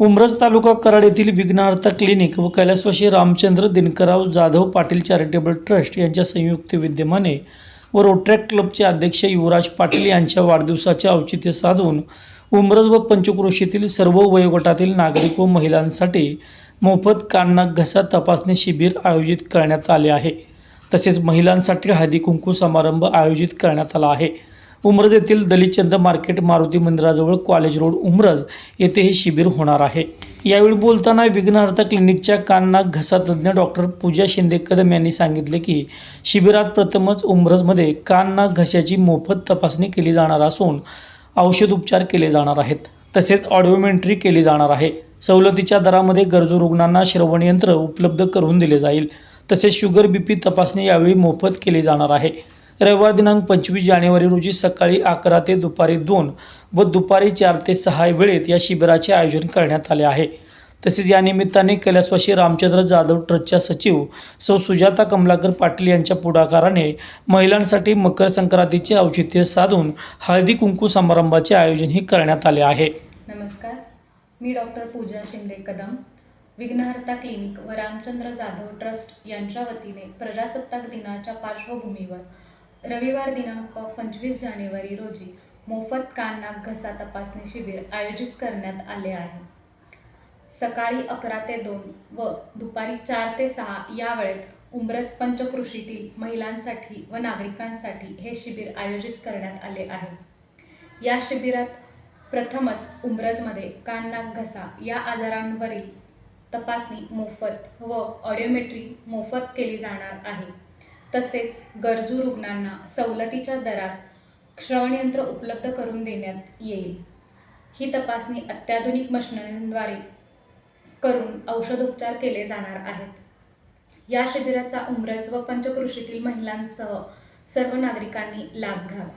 उमरज तालुका कराड येथील विघ्नहर्ता क्लिनिक व कैलासवासी रामचंद्र दिनकरराव जाधव पाटील चॅरिटेबल ट्रस्ट यांच्या संयुक्त विद्यमाने व रोटरॅक्ट क्लबचे अध्यक्ष युवराज पाटील यांच्या वाढदिवसाचे औचित्य साधून उमरज व पंचक्रोशीतील सर्व वयोगटातील नागरिक व महिलांसाठी मोफत कान नाक घसा तपासणी शिबिर आयोजित करण्यात आले आहे। तसेच महिलांसाठी हळदी कुंकू समारंभ आयोजित करण्यात आला आहे। उमरज येथील दलितचंद मार्केट मारुती मंदिराजवळ कॉलेज रोड उमरज येथे हे शिबिर होणार आहे। यावेळी बोलताना विघ्नहर्ता क्लिनिकच्या कान नाक घसा तज्ज्ञ डॉक्टर पूजा शिंदे कदम यांनी सांगितले की शिबिरात प्रथमच उमरजमध्ये कान नाक घशाची मोफत तपासणी केली जाणार असून औषध उपचार केले जाणार आहेत। तसेच ऑडिओमेट्री केली जाणार आहे। सवलतीच्या दरामध्ये गरजू रुग्णांना श्रवण यंत्र उपलब्ध करून दिले जाईल। तसेच शुगर बीपी तपासणी यावेळी मोफत केली जाणार आहे। रविवार दिनांक 25 जानेवारी रोजी सकाळी 11 ते दुपारी 2 व दुपारी 4 ते 6 वेळेत या शिबिराचे आयोजन करण्यात आले आहे। तसेच या निमित्ताने कैलासवासी रामचंद्र जाधव ट्रस्टच्या सचिव सौ सुजाता कमलाकर पाटील यांच्या पुढाकाराने महिलांसाठी मकर संक्रांतीचे औचित्य साधून हळदी कुंकू समारंभाचे आयोजनही करण्यात आले आहे। नमस्कार, मी डॉक्टर पूजा शिंदे कदम, विघ्नहर्ता क्लिनिक व रामचंद्र जाधव ट्रस्ट यांच्या वतीने प्रजासत्ताक दिनाच्या पार्श्वभूमीवर रविवार दिनांक 25 जानेवारी रोजी मोफत कान नाक घसा तपासणी शिबिर आयोजित करण्यात आले आहे। सकाळी 11 ते 2 व दुपारी 4 ते 6 या वेळेत उमरज पंचक्रोशीतील महिलांसाठी व नागरिकांसाठी हे शिबिर आयोजित करण्यात आले आहे। या शिबिरात प्रथमच उमरजमध्ये कान नाक घसा या आजारांवरील तपासणी मोफत व ऑडिओमेट्री मोफत केली जाणार आहे। तसेच गरजू रुग्णांना सवलतीच्या दरात श्रवणयंत्र उपलब्ध करून देण्यात येईल। ही तपासणी अत्याधुनिक मशिनरीद्वारे करून औषधोपचार केले जाणार आहेत। या शिबिराचा उमरज व पंचक्रोशीतील महिलांसह सर्व नागरिकांनी लाभ घ्यावा।